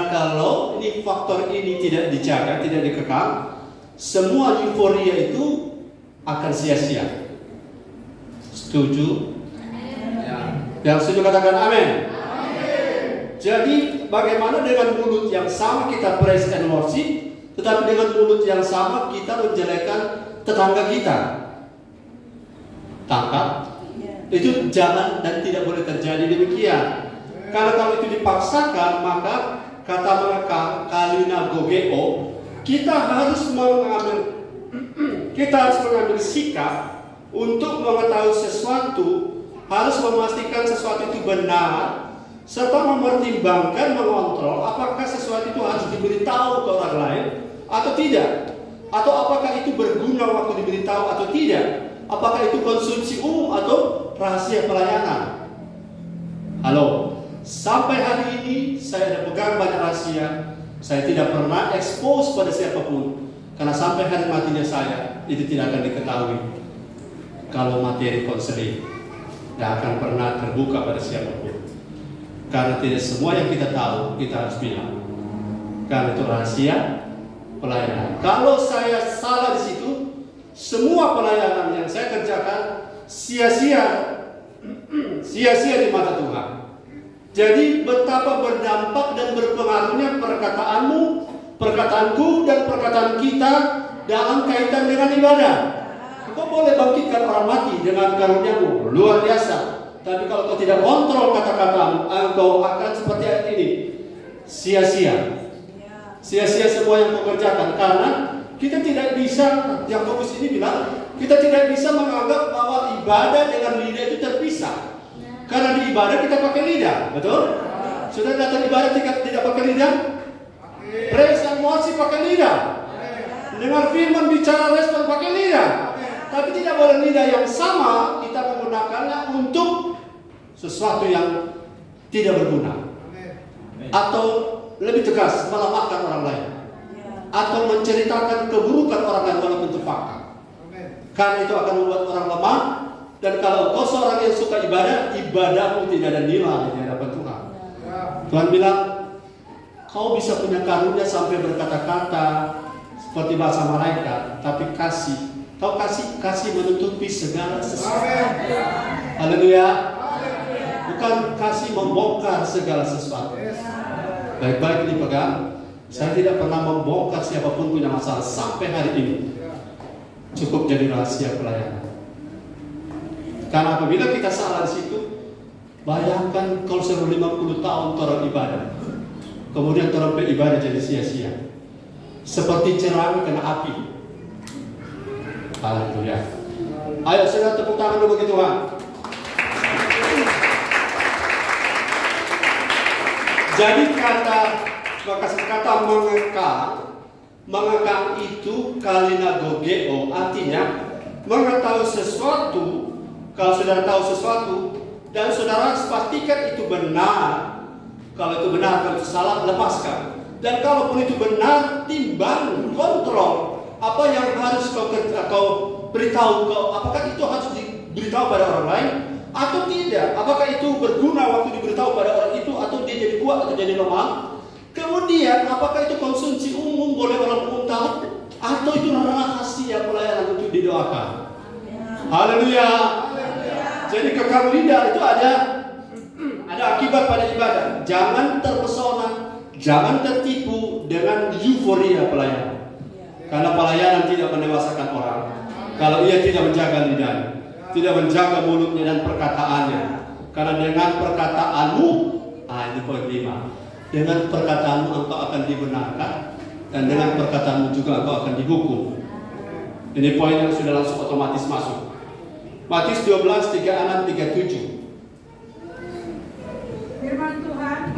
Karena kalau ini faktor ini tidak dijaga, tidak dikekang, semua euforia itu akan sia-sia. Setuju? Yang setuju katakan amin. Jadi bagaimana dengan mulut yang sama kita praise and worship, tetapi dengan mulut yang sama kita menjelekan tetangga kita? Tangkap? Itu jangan dan tidak boleh terjadi demikian. Karena kalau itu dipaksakan, maka kata mereka kalina gogeo, kita harus mengambil sikap untuk mengetahui sesuatu, harus memastikan sesuatu itu benar, serta mempertimbangkan, mengontrol apakah sesuatu itu harus diberitahu ke orang lain atau tidak, atau apakah itu berguna waktu diberitahu atau tidak, apakah itu konsumsi umum atau rahasia pelayanan. Halo, sampai hari ini saya ada pegang banyak rahasia, saya tidak pernah expose pada siapapun, karena sampai hari matinya saya itu tidak akan diketahui. Kalau materi konseling tidak akan pernah terbuka pada siapapun, karena tidak semua yang kita tahu kita harus bilang, karena itu rahasia pelayanan. Kalau saya salah di situ, semua pelayanan yang saya kerjakan sia-sia di mata Tuhan. Jadi betapa berdampak dan berpengaruhnya perkataanmu, perkataanku, dan perkataan kita dalam kaitan dengan ibadah. Kau boleh bangkitkan orang mati dengan karunia-Mu, luar biasa. Tapi kalau kau tidak kontrol kata-katamu, engkau akan seperti ayat ini, sia-sia. Sia-sia semua yang kau kerjakan, karena kita tidak bisa, yang fokus ini bilang, kita tidak bisa menganggap bahwa ibadah dengan lidah itu terpisah. Karena di ibadah kita pakai lidah, betul? Sudah datang ibadah tidak pakai lidah? Praise and worship pakai lidah. Dengar firman, bicara, respon pakai lidah. Tapi tidak boleh lidah yang sama kita menggunakannya untuk sesuatu yang tidak berguna, atau lebih tegas melemahkan orang lain, atau menceritakan keburukan orang lain walaupun itu fakta. Karena itu akan membuat orang lemah. Dan kalau kau seorang yang suka ibadah, ibadahmu tidak ada nilai di hadapan Tuhan. Tuhan bilang, kau bisa punya karunia sampai berkata-kata seperti bahasa malaikat, tapi kau kasih menutupi segala sesuatu. Haleluya. Bukan kasih membongkar segala sesuatu. Baik-baik dipegang. Saya tidak pernah membongkar siapapun punya masalah sampai hari ini. Cukup jadi rahasia pelayanan. Karena apabila kita salah di situ, bayangkan kalau selama 50 tahun orang ibadah, kemudian orang beribadah jadi sia-sia, seperti cerami kena api. Haleluya. Ayo saudara tepuk tangan dulu bagi Tuhan. Jadi kata mengekang itu kalina gogeo, artinya mengetahui sesuatu. Kalau saudara tahu sesuatu dan saudara pastikan itu benar, kalau itu benar, kalau itu salah, lepaskan. Dan kalaupun itu benar, timbang, kontrol apa yang harus kau beritahu kau, apakah itu harus diberitahu pada orang lain atau tidak, apakah itu berguna waktu diberitahu pada orang itu, atau dia jadi kuat atau jadi lemah. Kemudian apakah itu konsumsi umum, boleh orang umum tahu, atau itu rahasia pelayanan untuk didoakan. Haleluya. Jadi kekang lidah itu ada akibat pada ibadah. Jangan terpesona, jangan tertipu dengan euforia pelayanan. Karena pelayanan tidak mendewasakan orang kalau ia tidak menjaga lidahnya, tidak menjaga mulutnya dan perkataannya. Karena dengan perkataanmu, ini poin 5. Dengan perkataanmu engkau akan dibenarkan, dan dengan perkataanmu juga engkau akan dihukum. Ini poin yang sudah langsung otomatis masuk. Matius 12, 36-37. Firman Tuhan,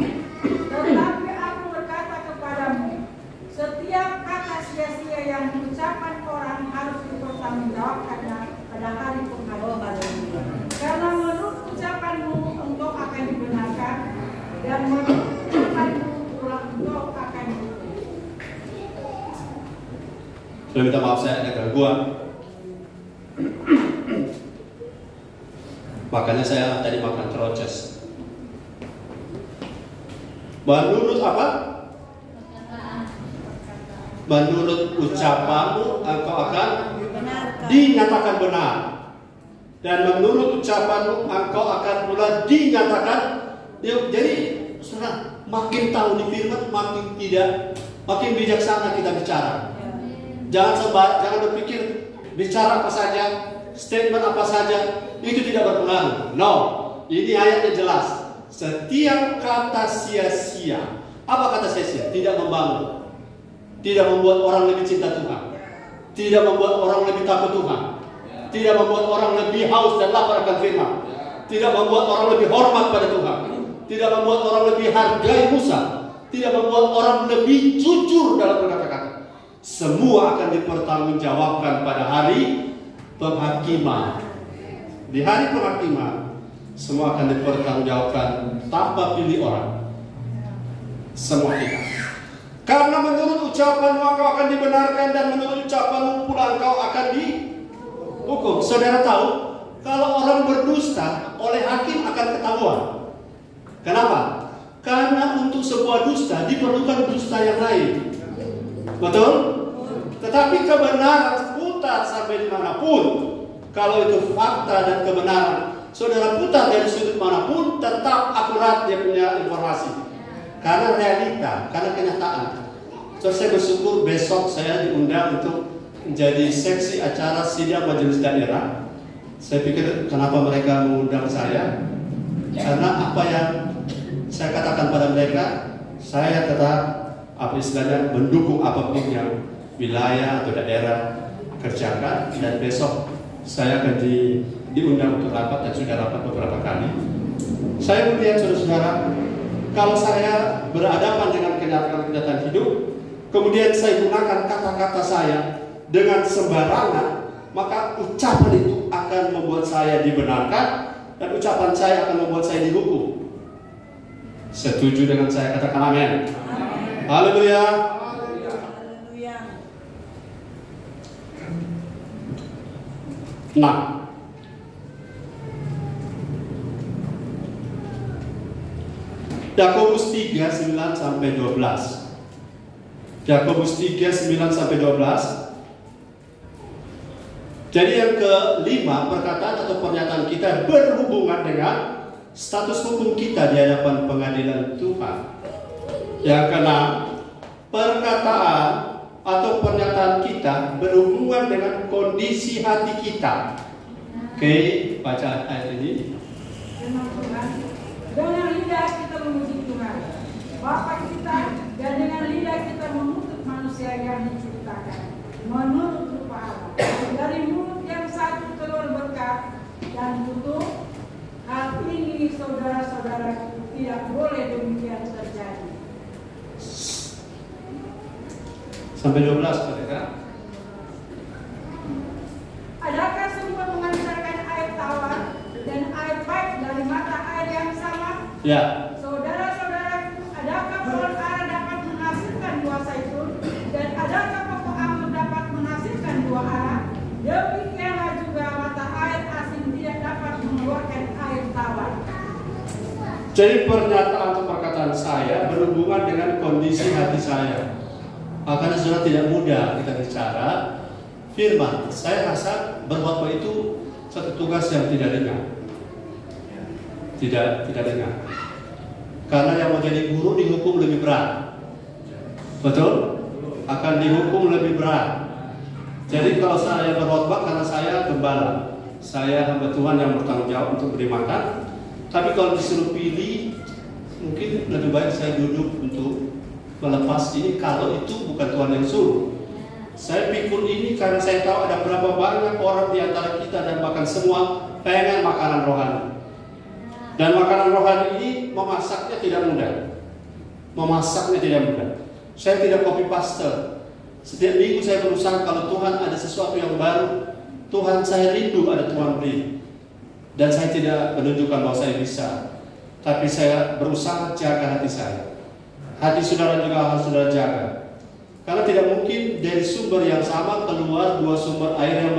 tetapi aku berkata kepadamu, setiap kata sia-sia yang diucapkan orang harus dipertanggungjawabkannya pada hari pengadilan. Karena menurut ucapanmu engkau akan dibenarkan, dan menurut ucapanmu engkau akan dihukum. Sudah minta maaf, saya ada gangguan. Makanya saya tadi makan troces. Menurut apa? menurut ucapanmu engkau akan dinyatakan benar, dan menurut ucapanmu engkau akan pula dinyatakan. Jadi saudara, makin tahu di firman, makin bijaksana kita bicara. Jangan berpikir bicara apa saja, statement apa saja, itu tidak berpengaruh. No, ini ayatnya jelas. Setiap kata sia-sia. Apa kata sia-sia? Tidak membangun, tidak membuat orang lebih cinta Tuhan, tidak membuat orang lebih takut Tuhan, tidak membuat orang lebih haus dan lapar akan firman, tidak membuat orang lebih hormat pada Tuhan, tidak membuat orang lebih hargai Musa, tidak membuat orang lebih jujur dalam berkata-kata. Semua akan dipertanggungjawabkan pada hari penghakiman. Di hari penghakiman, semua akan dipertanggungjawabkan tanpa pilih orang. Semua kita. Karena menurut ucapanmu engkau akan dibenarkan, dan menurut ucapanmu pula engkau akan dihukum. Saudara tahu, kalau orang berdusta oleh hakim akan ketahuan. Kenapa? Karena untuk sebuah dusta diperlukan dusta yang lain. Betul? Tetapi kebenaran putar sampai dimanapun. Kalau itu fakta dan kebenaran, saudara putar dari sudut manapun, tetap akurat dia punya informasi. Karena realita, karena kenyataan. So, saya bersyukur besok saya diundang untuk menjadi seksi acara sidang majelis daerah. Saya pikir kenapa mereka mengundang saya? Karena apa yang saya katakan pada mereka, saya tetap istilahnya mendukung apapun yang wilayah atau daerah kerjakan. Dan besok saya akan diundang untuk rapat, dan sudah rapat beberapa kali. Saya melihat saudara-saudara, kalau saya berhadapan dengan kenyataan hidup, kemudian saya gunakan kata-kata saya dengan sembarangan, maka ucapan itu akan membuat saya dibenarkan, dan ucapan saya akan membuat saya dihukum. Setuju dengan saya? Katakan amin. Haleluya. Nah, Yakobus 3:9-12. Yakobus 3:9-12. Jadi yang kelima, perkataan atau pernyataan kita berhubungan dengan status hukum kita di hadapan pengadilan Tuhan. Yang keenam, perkataan atau pernyataan kita berhubungan dengan kondisi hati kita. Oke, baca ayat ini. Dengan lidah kita memuji Tuhan Bapa kita, dan dengan lidah kita mengutuk manusia yang diciptakan menurut rupa Allah. Dari mulut yang satu keluar berkat dan kutuk. Hal ini saudara-saudara tidak boleh demikian terjadi. Sampai 12 mereka. Adakah semua memancarkan air tawar dan air baik dari mata air yang sama? Ya. Saudara-saudaraku, adakah pohon ara dapat menghasilkan buah zaitun, dan adakah pokok anggur dapat menghasilkan buah ara? Demikianlah juga mata air asin tidak dapat mengeluarkan air tawar. Jadi pernyataan atau perkataan saya berhubungan dengan kondisi hati saya. Karena sudah tidak mudah kita bicara firman. Saya rasa berkhotbah itu satu tugas yang tidak ringan. Tidak ringan. Karena yang mau jadi guru dihukum lebih berat. Betul? Akan dihukum lebih berat. Jadi kalau saya berkhotbah karena saya gembala, saya hamba Tuhan yang bertanggung jawab untuk beri makan. Tapi kalau disuruh pilih, mungkin lebih baik saya duduk untuk melepas ini kalau itu bukan Tuhan yang suruh. Saya pikul ini karena saya tahu ada berapa banyak orang di antara kita dan bahkan semua pengen makanan rohani. Dan makanan rohani ini memasaknya tidak mudah. Saya tidak copy paste. Setiap minggu saya berusaha kalau Tuhan ada sesuatu yang baru, Tuhan saya rindu ada Tuhan beri. Dan saya tidak menunjukkan bahwa saya bisa, tapi saya berusaha jaga hati saya. Hati saudara juga harus saudara jaga. Karena tidak mungkin dari sumber yang sama keluar dua sumber air yang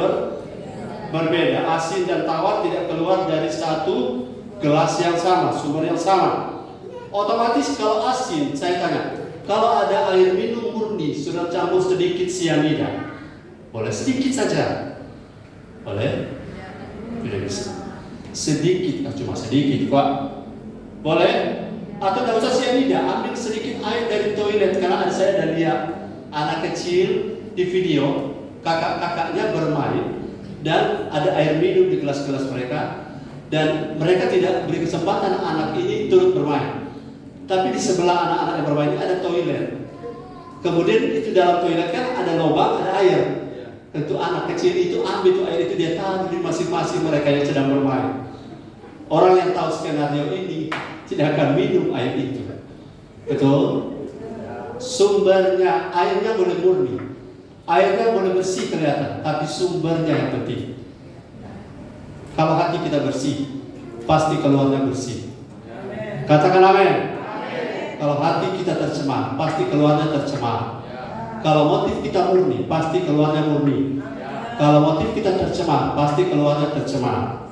berbeda. Asin dan tawar tidak keluar dari satu gelas yang sama, sumber yang sama. Otomatis kalau asin, saya tanya, kalau ada air minum murni ini sudah campur sedikit sianida, boleh sedikit saja, boleh? Tidak bisa. Sedikit, cuma sedikit Pak, boleh? Atau tidak usah sianida, ambil sedikit air dari toilet. Karena saya ada lihat anak kecil di video, kakak-kakaknya bermain dan ada air minum di gelas-gelas mereka, dan mereka tidak beri kesempatan anak ini turut bermain. Tapi di sebelah anak-anak yang bermain ini ada toilet. Kemudian itu dalam toilet kan ada lubang, ada air. Tentu anak kecil itu ambil itu air itu, dia taruh di masing-masing mereka yang sedang bermain. Orang yang tahu skenario ini tidak akan minum air itu. Betul? Sumbernya, airnya boleh murni, airnya boleh bersih kelihatan, tapi sumbernya yang penting. Kalau hati kita bersih, pasti keluarnya bersih. Katakan amin. Kalau hati kita tercemar, pasti keluarnya tercemar. Kalau motif kita murni, pasti keluarnya murni. Kalau motif kita tercemar, pasti keluarnya tercemar.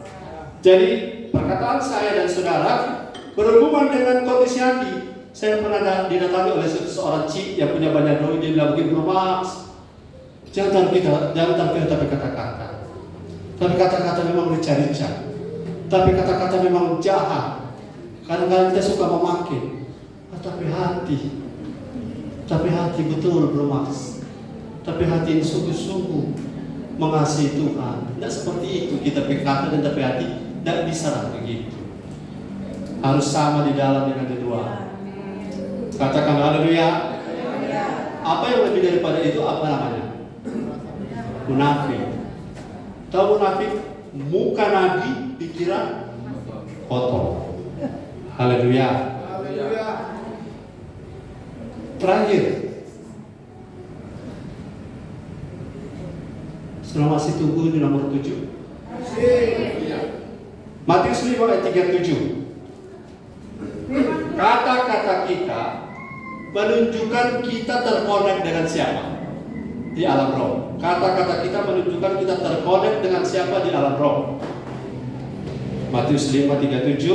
Jadi perkataan saya dan saudara berhubungan dengan kondisi hati. Saya pernah didatangi oleh seorang cik yang punya banyak doi. Dia bilang begini, Mas, jangan tapi kata-kata. Tapi kata-kata memang rica-rica. Tapi kata-kata memang jahat. Kadang-kadang kita suka memakai. Tapi hati betul Bro Mas. Tapi hati ini sungguh-sungguh mengasihi Tuhan. Tidak seperti itu kita berkata dan tapi hati. Tidak bisa lah begitu. Harus sama di dalam dengan kedua. Katakan haleluya. Apa yang lebih daripada itu apa namanya? Munafik. Tahu munafik? Muka nabi, pikiran kotor. Haleluya. Terakhir, selama masih tunggu di nomor 7. Matius 5 ayat 37. Kata-kata kita menunjukkan kita terkonek dengan siapa di alam roh. Kata-kata kita menunjukkan kita terkonek dengan siapa di alam roh. Matius 5:37.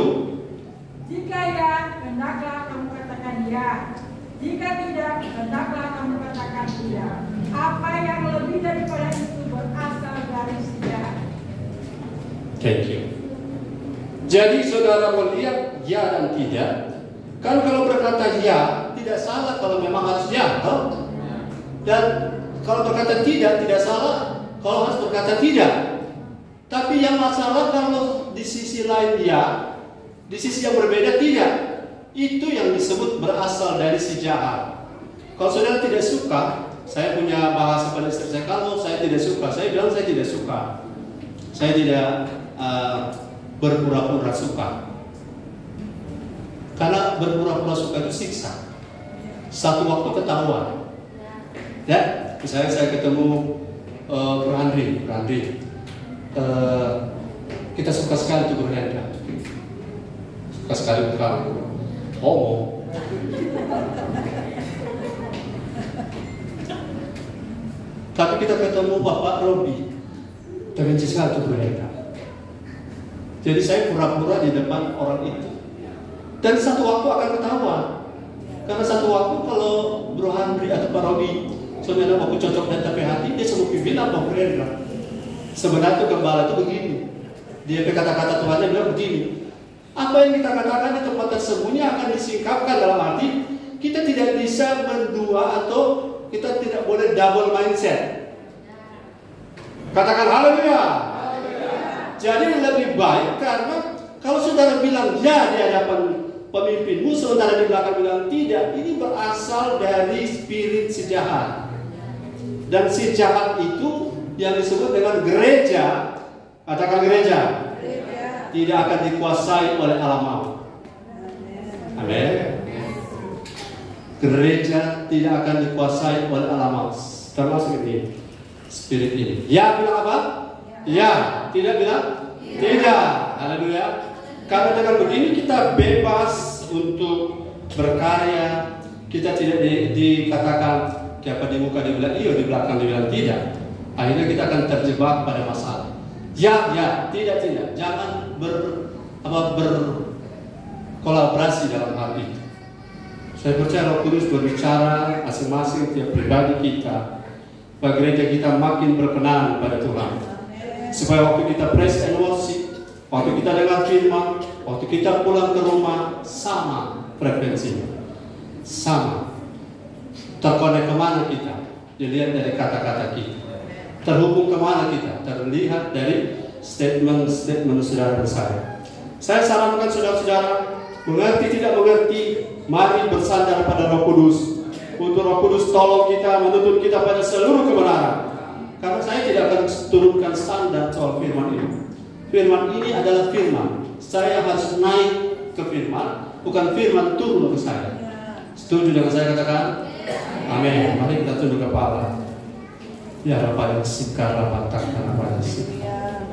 Jika ya, hendaklah kamu katakan ya. Jika tidak, hendaklah kamu katakan tidak. Apa yang lebih daripada itu berasal dari sejarah. Thank you. Jadi saudara melihat ya dan tidak. Kan kalau berkata ya, tidak salah kalau memang harus ya. Dan kalau berkata tidak salah kalau harus berkata tidak. Tapi yang masalah kalau di sisi lain ya, di sisi yang berbeda tidak. Itu yang disebut berasal dari si jahat. Kalau saudara tidak suka, saya punya bahasa pada istri saya, kalau saya tidak suka, saya bilang saya tidak suka. Saya tidak berpura-pura suka. Karena berpura-pura suka itu siksa. Satu waktu ketahuan. Ya, misalnya saya ketemu Brandri, kita suka sekali tuh berhendra. Suka sekali berkawan. Homo. Tapi kita ketemu Bapak Robi, terbenci sekali tuh mereka. Jadi saya pura-pura di depan orang itu. Dan satu waktu akan ketahuan. Karena satu waktu kalau Bro Handri atau Pak Robi sebenarnya aku cocok dan tapi hati, dia semua pimpin apa mereka. Sebenarnya tuh gembala itu begini. Dia kata-kata Tuhannya bilang begini. Apa yang kita katakan di tempat tersembunyi akan disingkapkan dalam hati. Kita tidak bisa berdua atau kita tidak boleh double mindset. Katakan haleluya. Jadi lebih baik karena kalau saudara bilang ya di hadapan pemimpinmu, sementara di belakang bilang tidak, ini berasal dari spirit si jahat. Dan si jahat itu yang disebut dengan gereja. Katakan gereja. Tidak akan dikuasai oleh alam maut. Amin. Gereja tidak akan dikuasai oleh alam maut. Termasuk ini, spirit ini. Ya bilang apa? Ya. Tidak bilang? Tidak. Haleluya. Karena dengan begini kita bebas untuk berkarya. Kita tidak dikatakan siapa di muka dibilang iya, di belakang dibilang tidak. Akhirnya kita akan terjebak pada masalah. Ya, tidak. Jangan berkolaborasi dalam hal itu. Saya percaya Roh Kudus berbicara masing-masing tiap pribadi kita, supaya gereja kita makin berkenan pada Tuhan. Supaya waktu kita praise and worship, waktu kita dengar firman, waktu kita pulang ke rumah, sama frekuensinya, sama. Terkonek kemana kita? Dilihat dari kata-kata kita. Terhubung kemana kita? Terlihat dari statement-statement saudara dan saya. Saya sarankan saudara-saudara, mengerti tidak mengerti, mari bersandar pada Roh Kudus. Untuk Roh Kudus tolong kita, menuntun kita pada seluruh kebenaran. Karena saya tidak akan turunkan standar soal firman ini. Firman ini adalah firman. Saya harus naik ke firman, bukan firman turun ke saya. Setuju dengan saya katakan? Amin. Mari kita tunduk kepala. Ya Rabbana sikar rabbana takkan rabbana sikar.